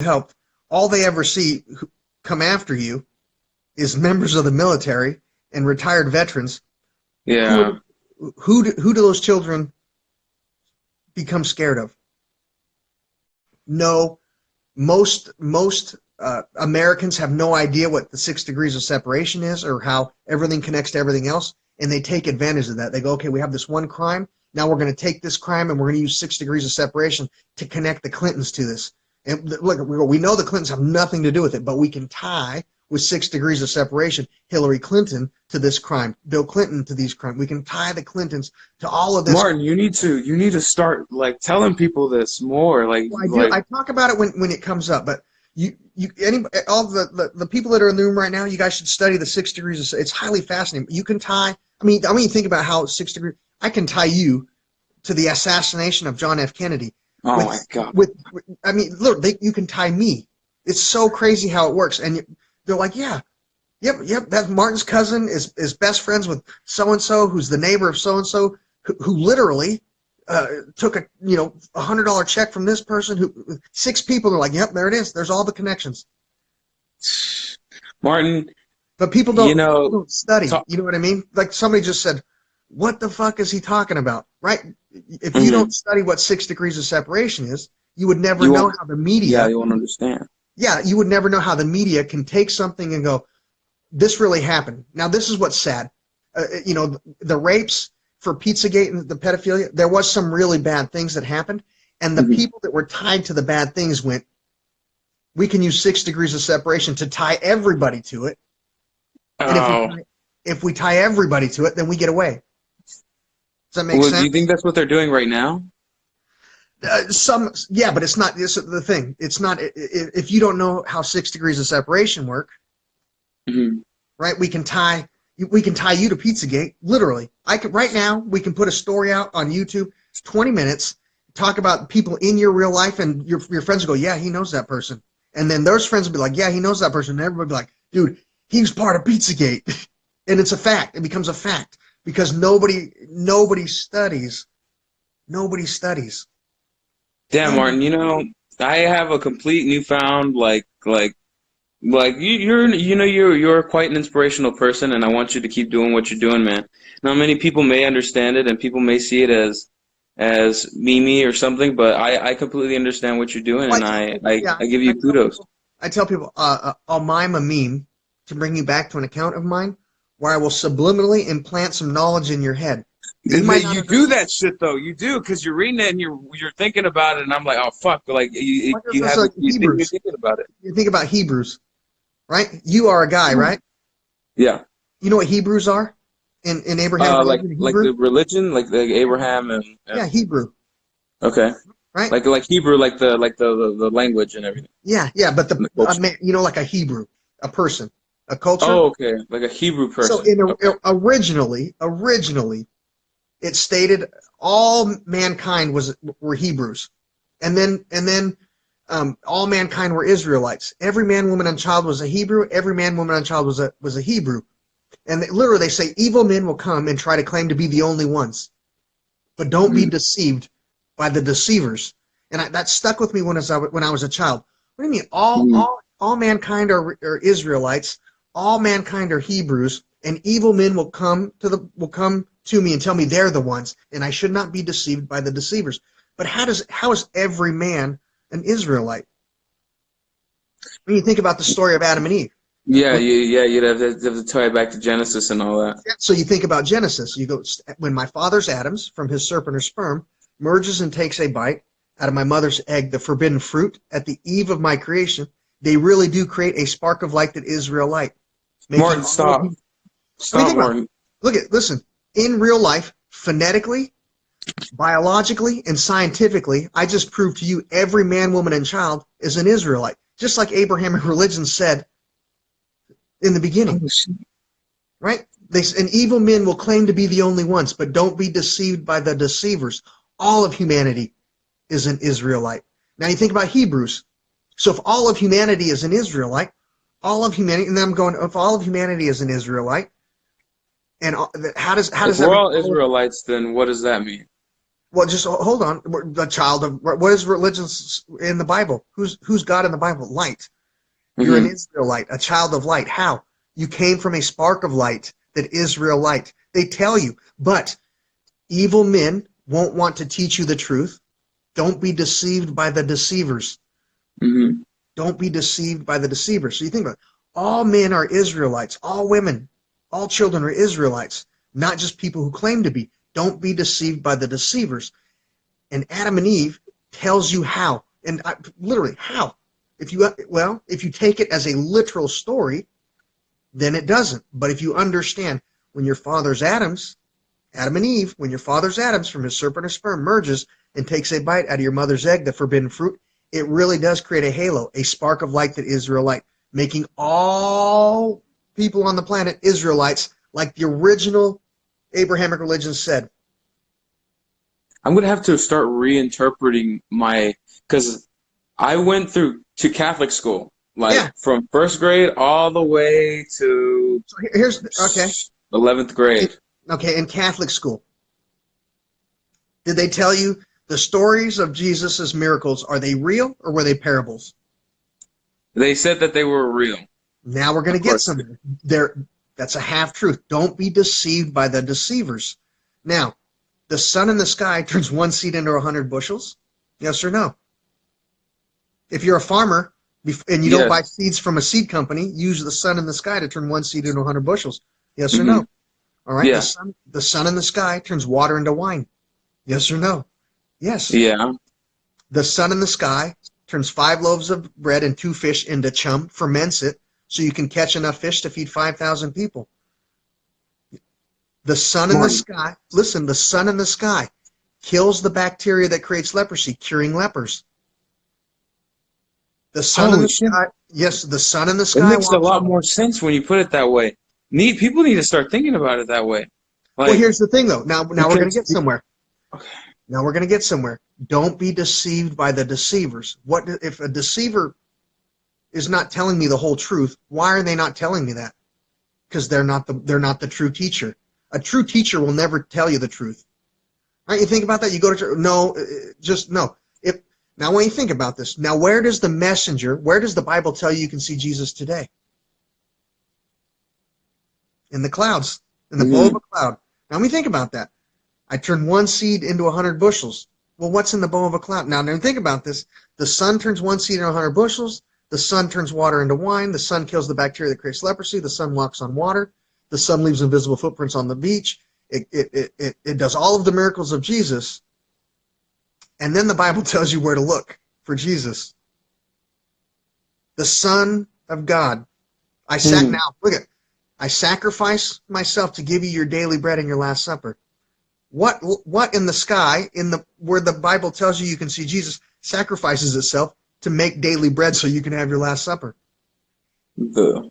help, all they ever see come after you is members of the military and retired veterans. Yeah. Who do those children become scared of? No, most Americans have no idea what the 6 degrees of separation is or how everything connects to everything else, and they take advantage of that. They go, okay, we have this one crime. Now we're going to take this crime and we're going to use 6 degrees of separation to connect the Clintons to this. And look, we know the Clintons have nothing to do with it, but we can tie with 6 degrees of separation Hillary Clinton to this crime, Bill Clinton to these crimes. We can tie the Clintons to all of this. Martin, you need to start like telling people this more. Well, I do. I talk about it when it comes up, but all the people that are in the room right now, you guys should study the 6 degrees. It's highly fascinating. You can tie. I mean, think about how 6 degrees. I can tie you to the assassination of John F. Kennedy. Oh my God. I mean, look, you can tie me. It's so crazy how it works, and they're like, yeah, yep. That Martin's cousin is best friends with so and so, who's the neighbor of so and so, who literally took a $100 check from this person. Who 6 people are like, yep, there it is. There's all the connections. Martin, but people don't study. You know what I mean? Like somebody just said, what the fuck is he talking about? Right? If you don't study what 6 degrees of separation is, you would never know how the media. Yeah, you won't understand. Yeah, you would never know how the media can take something and go, this really happened. Now, this is what's sad. The rapes for Pizzagate and the pedophilia, there was some really bad things that happened, and the people that were tied to the bad things went, we can use 6 degrees of separation to tie everybody to it. And if we tie everybody to it, then we get away. Does that make sense? Do you think that's what they're doing right now? Yeah, but it's not. This is the thing. It's not. If you don't know how 6 degrees of separation work, right? We can tie you to Pizzagate. Literally, right now. We can put a story out on YouTube. It's 20 minutes. Talk about people in your real life, and your friends will go, yeah, he knows that person. And then those friends will be like, yeah, he knows that person. And everybody will be like, dude, he's part of Pizzagate, and it's a fact. It becomes a fact. Because nobody studies. Nobody studies. Damn, Martin, I have a complete newfound you're quite an inspirational person, and I want you to keep doing what you're doing, man. Now, many people may understand it, and people may see it as Mimi or something, but I completely understand what you're doing, and I give you kudos. I tell people, I'll mime a meme to bring you back to an account of mine, where I will subliminally implant some knowledge in your head. You do that shit though. You do, because you're reading it and you're thinking about it, and I'm like, oh fuck, like you're thinking about it. You think about Hebrews, right? You are a guy, right? Yeah. You know what Hebrews are in Abraham? Like the religion, like the Abraham and yeah, Hebrew. Okay. Right. Like Hebrew, like the language and everything. Yeah, but like a Hebrew, a person. A culture. Oh, okay, like a Hebrew person. So originally, it stated all mankind were Hebrews, and then all mankind were Israelites. Every man, woman, and child was a Hebrew. Every man, woman, and child was a Hebrew. And they say evil men will come and try to claim to be the only ones, but don't be deceived by the deceivers. And that stuck with me when I was a child. What do you mean all mankind are Israelites? All mankind are Hebrews, and evil men will come to me and tell me they're the ones, and I should not be deceived by the deceivers. But how is every man an Israelite? When you think about the story of Adam and Eve. Yeah, you'd have to tie it back to Genesis and all that. So you think about Genesis. You go, when my father's Adam's, from his serpent or sperm, merges and takes a bite out of my mother's egg, the forbidden fruit, at the eve of my creation, they really do create a spark of light that is real light. Martin, stop. Stop, Martin. Listen. In real life, phonetically, biologically, and scientifically, I just proved to you every man, woman, and child is an Israelite. Just like Abrahamic religion said in the beginning. Right? And evil men will claim to be the only ones, but don't be deceived by the deceivers. All of humanity is an Israelite. Now you think about Hebrews. So if all of humanity is an Israelite, all of humanity, and then I'm going, if all of humanity is an Israelite, and how does if we're all Israelites, then what does that mean? Well, just hold on. The child of what is religion in the Bible? Who's God in the Bible? Light. You're an Hmm. Israelite, a child of light. How? You came from a spark of light, that Israelite. They tell you, but evil men won't want to teach you the truth. Don't be deceived by the deceivers. Hmm. Don't be deceived by the deceivers. So you think about it. All men are Israelites. All women, all children are Israelites, not just people who claim to be. Don't be deceived by the deceivers. And Adam and Eve tells you how, and literally how. If you take it as a literal story, then it doesn't. But if you understand when your father's Adam's, Adam and Eve, when your father's Adam's from his serpent or sperm merges and takes a bite out of your mother's egg, the forbidden fruit, it really does create a halo, a spark of light that Israelite, making all people on the planet Israelites, like the original Abrahamic religion said. I'm gonna have to start reinterpreting my, because I went through to Catholic school, Yeah. like from first grade all the way to So here's okay. 11th grade. Okay, in Catholic school, did they tell you the stories of Jesus' miracles, are they real or were they parables? They said that they were real. Now we're going Of to get course. somewhere. There, that's a half truth. Don't be deceived by the deceivers. Now, the sun in the sky turns one seed into 100 bushels. Yes or no? If you're a farmer and you don't buy Yes. seeds from a seed company, use the sun in the sky to turn one seed into 100 bushels. Yes or Hmm. no? All right. Yeah. The sun in the sky turns water into wine. Yes or no? Yes. Yeah. The sun in the sky turns 5 loaves of bread and 2 fish into chum, ferments it, so you can catch enough fish to feed 5,000 people. The sun in the Martin. sky, listen, the sun in the sky kills the bacteria that creates leprosy, curing lepers. The sun in Holy the shit. sky, yes, the sun in the It sky makes a walks lot on. more sense when you put it that way. People need to start thinking about it that way. Well, Like, here's the thing, though. Now we're going to because get somewhere. Now we're going to get somewhere. Don't be deceived by the deceivers. What if a deceiver is not telling me the whole truth? Why are they not telling me that? Because they're not the true teacher. A true teacher will never tell you the truth. Right? You think about that. You go to church. No, just no. If now when you think about this, now where does the Bible tell you can see Jesus today? In the clouds, in the bow of mhm. a cloud. Now when you think about that, I turn one seed into 100 bushels. Well, what's in the bow of a cloud? Now think about this. The sun turns one seed into 100 bushels. The sun turns water into wine. The sun kills the bacteria that creates leprosy. The sun walks on water. The sun leaves invisible footprints on the beach. It does all of the miracles of Jesus. And then the Bible tells you where to look for Jesus. The Son of God. Hmm. Now, look at it. I sacrifice myself to give you your daily bread and your last supper. What in the sky, where the Bible tells you can see Jesus, sacrifices itself to make daily bread so you can have your last supper? The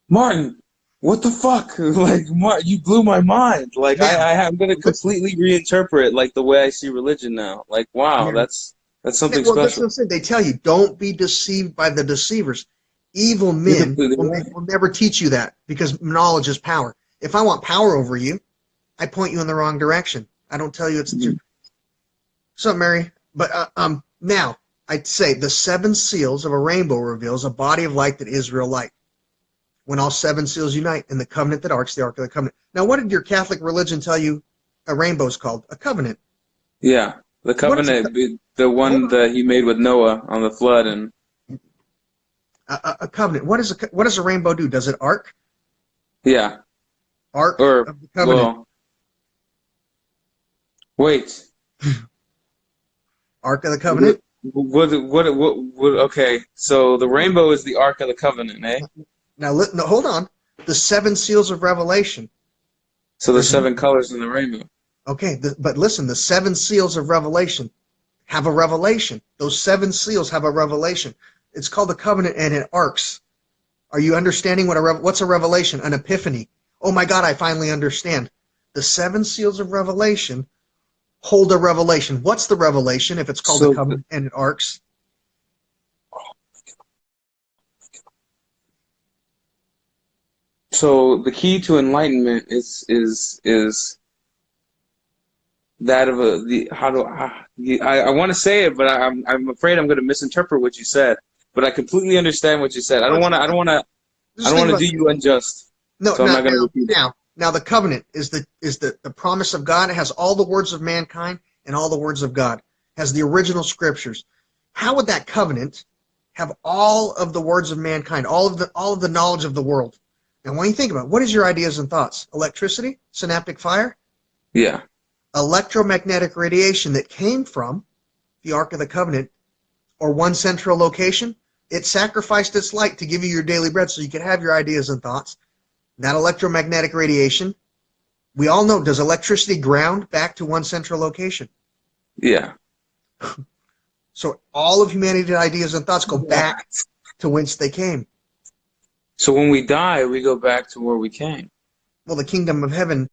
Martin, what the fuck? Like, Martin, you blew my mind. Like, Yeah. I'm gonna Listen. completely reinterpret like the way I see religion now. Like, wow, Yeah. that's something Well, that's what special. I'm saying. They tell you, don't be deceived by the deceivers. Evil You're men completely will, right. will never teach you that because knowledge is power. If I want power over you, I point you in the wrong direction. I don't tell you it's the truth. Mhm. So, Mary, but now I'd say the seven seals of a rainbow reveals a body of light that is real light. When all seven seals unite in the covenant that arcs the ark of the covenant. Now, what did your Catholic religion tell you a rainbow is called? A covenant. Yeah, the What is a covenant, the hold one on? that he made with Noah on the flood, and A covenant. What does a rainbow do? Does it arc? yeah, Ark or of the covenant. well, wait, Ark of the what, covenant. okay, so the rainbow is the Ark of the Covenant, eh? Now, no, hold on. The seven seals of Revelation. So the There's an seven colors in the rainbow. okay, but listen. The seven seals of Revelation have a revelation. Those seven seals have a revelation. It's called the covenant, and it arcs. Are you understanding what's a revelation? An epiphany. Oh my God, I finally understand. The seven seals of Revelation hold a revelation. What's the revelation if it's called the So covenant and it arcs? So the key to enlightenment is that of a the how do I want to say it, but I'm afraid I'm going to misinterpret what you said. But I completely understand what you said. I don't want to I Just don't think want to about do you unjust, no, so I'm now, not going to repeat it. now the covenant is the promise of God. It has all the words of mankind and all the words of God. It has the original scriptures. How would that covenant have all of the words of mankind, all of the knowledge of the world? And when you think about it, what is your ideas and thoughts? Electricity, synaptic fire, Yeah, electromagnetic radiation that came from the Ark of the Covenant or one central location. It sacrificed its light to give you your daily bread so you could have your ideas and thoughts. That electromagnetic radiation, we all know, does electricity ground back to one central location? yeah. So all of humanity's ideas and thoughts go back to whence they came. So when we die, we go back to where we came. Well, the kingdom of heaven